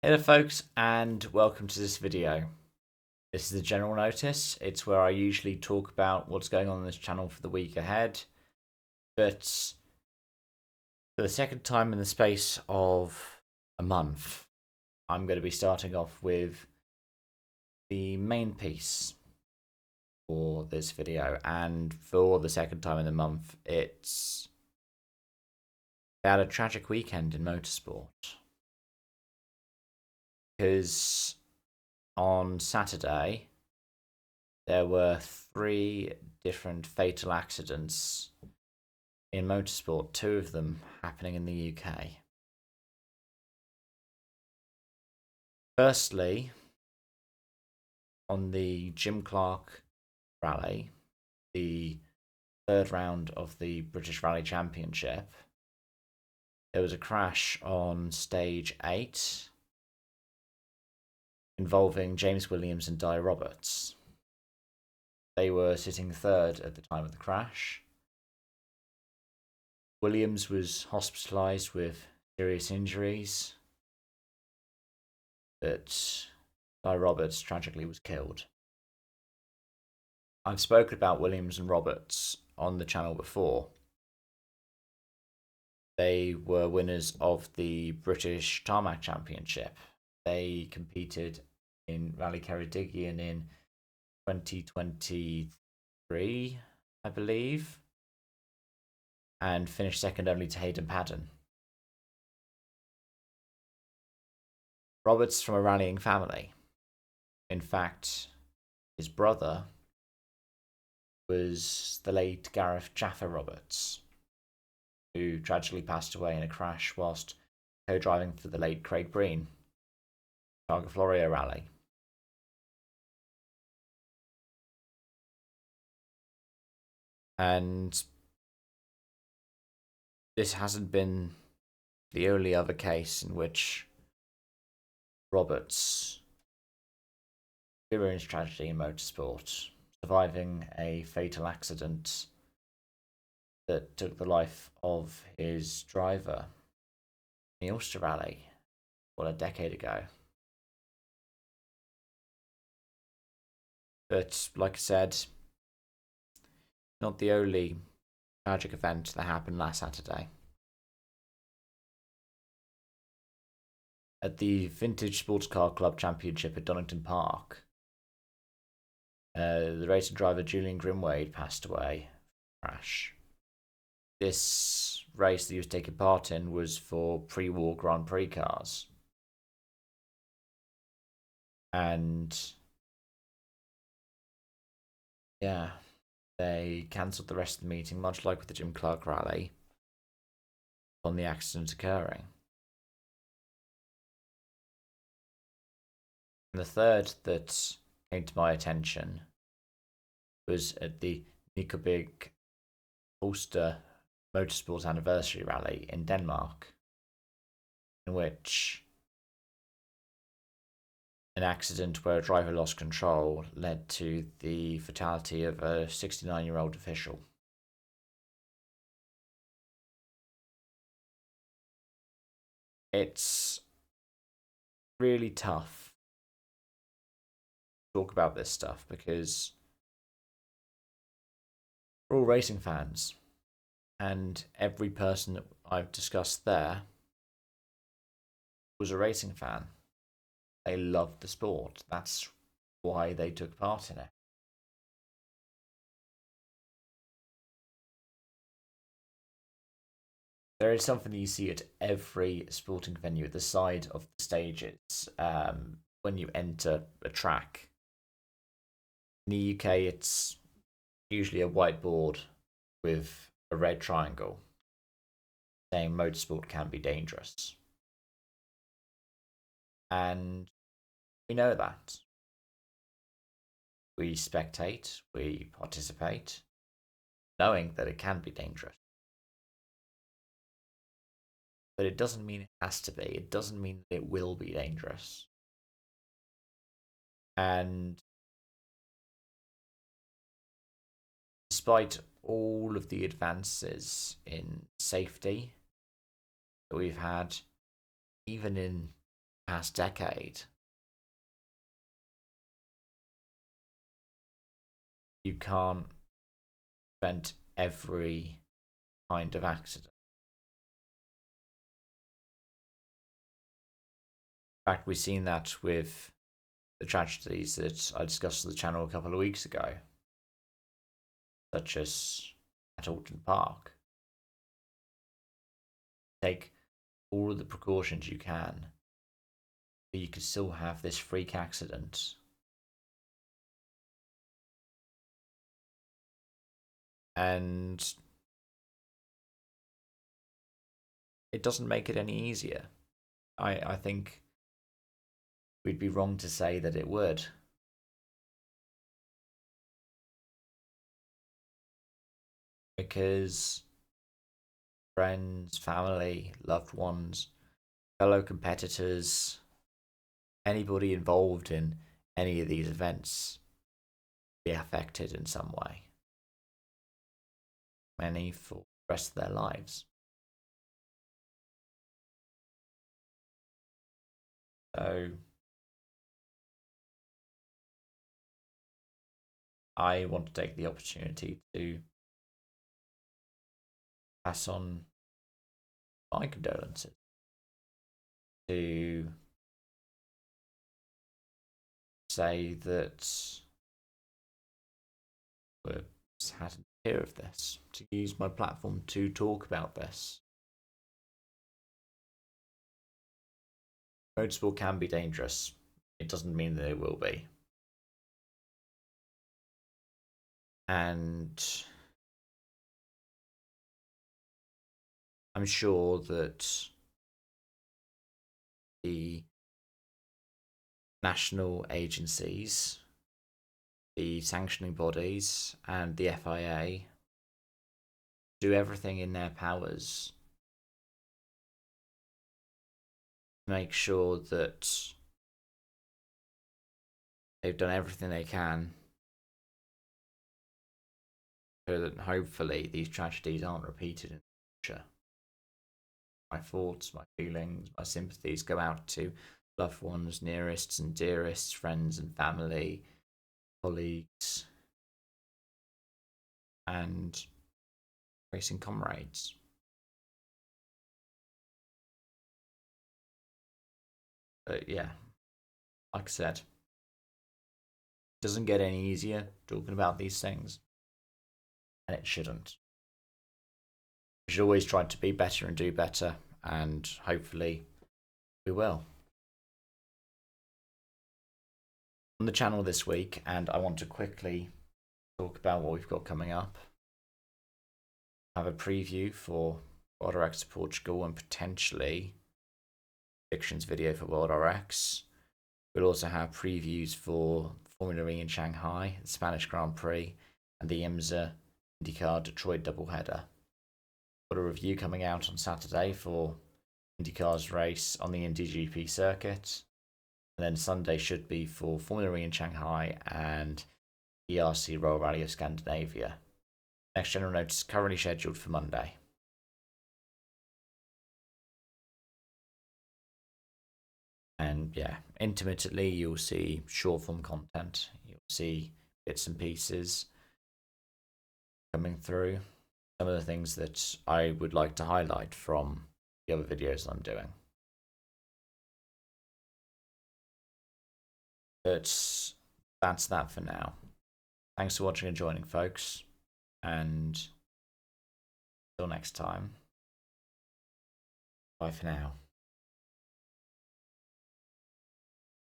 Hello folks and welcome to this video. This is a general notice. It's where I usually talk about what's going on this channel for the week ahead. But for the second time in the space of a month, I'm going to be starting off with the main piece for this video. And for the second time in the month, it's about a tragic weekend in motorsport. Because on Saturday, there were 3 different fatal accidents in motorsport, 2 of them happening in the UK. Firstly, on the Jim Clark Rally, the 3rd round of the British Rally Championship, there was a crash on stage 8 involving James Williams and Di Roberts. They were sitting 3rd at the time of the crash. Williams was hospitalised with serious injuries, but Di Roberts tragically was killed. I've spoken about Williams and Roberts on the channel before. They were winners of the British Tarmac Championship. They competed in Rally Ceredigion in 2023, I believe, and finished second only to Hayden Paddon. Roberts from a rallying family. In fact, his brother was the late Gareth Jaffa Roberts, who tragically passed away in a crash whilst co-driving for the late Craig Breen Targa Florio rally. And this hasn't been the only other case in which Roberts experienced tragedy in motorsport, surviving a fatal accident that took the life of his driver in the Ulster Rally, a decade ago. But like I said, not the only tragic event that happened last Saturday. At the Vintage Sports Car Club Championship at Donington Park, the racing driver Julian Grimwade passed away in a crash. This race that he was taking part in was for pre-war Grand Prix cars. And yeah, they cancelled the rest of the meeting, much like with the Jim Clark Rally, on the accident occurring. And the third that came to my attention was at the Nykøbing Ulster Motorsport Anniversary Rally in Denmark, in which an accident where a driver lost control led to the fatality of a 69-year-old official. It's really tough to talk about this stuff because we're all racing fans, and every person that I've discussed there was a racing fan. They loved the sport. That's why they took part in it. There is something that you see at every sporting venue at the side of the stages when you enter a track. In the UK, it's usually a whiteboard with a red triangle saying motorsport can be dangerous. And we know that. We spectate, we participate, knowing that it can be dangerous. But it doesn't mean it has to be. It doesn't mean that it will be dangerous. And despite all of the advances in safety that we've had, even in past decade. You can't prevent every kind of accident. In fact, we've seen that with the tragedies that I discussed on the channel a couple of weeks ago, such as at Alton Park. Take all of the precautions you can, but you could still have this freak accident. And it doesn't make it any easier. I think we'd be wrong to say that it would. Because friends, family, loved ones, fellow competitors, anybody involved in any of these events be affected in some way. Many for the rest of their lives. So I want to take the opportunity to pass on my condolences to say that we're sad to hear of this, to use my platform to talk about this. Motorsport can be dangerous. It doesn't mean that it will be. And I'm sure that the national agencies, the sanctioning bodies, and the FIA do everything in their powers to make sure that they've done everything they can so that hopefully these tragedies aren't repeated in the future. My thoughts, my feelings, my sympathies go out to loved ones, nearest and dearest, friends and family, colleagues, and racing comrades. But yeah, like I said, it doesn't get any easier talking about these things, and it shouldn't. We should always try to be better and do better, and hopefully we will. On the channel this week, and I want to quickly talk about what we've got coming up. I have a preview for World RX Portugal and potentially predictions video for World RX. We'll also have previews for Formula E in Shanghai, the Spanish Grand Prix, and the IMSA IndyCar Detroit doubleheader. Got a review coming out on Saturday for IndyCar's race on the Indy GP circuit. And then Sunday should be for Formula E in Shanghai and ERC Royal Rally of Scandinavia. Next general notice is currently scheduled for Monday. And yeah, intermittently you'll see short form content. You'll see bits and pieces coming through. Some of the things that I would like to highlight from the other videos I'm doing. But that's that for now. Thanks for watching and joining, folks. And until next time, bye for now.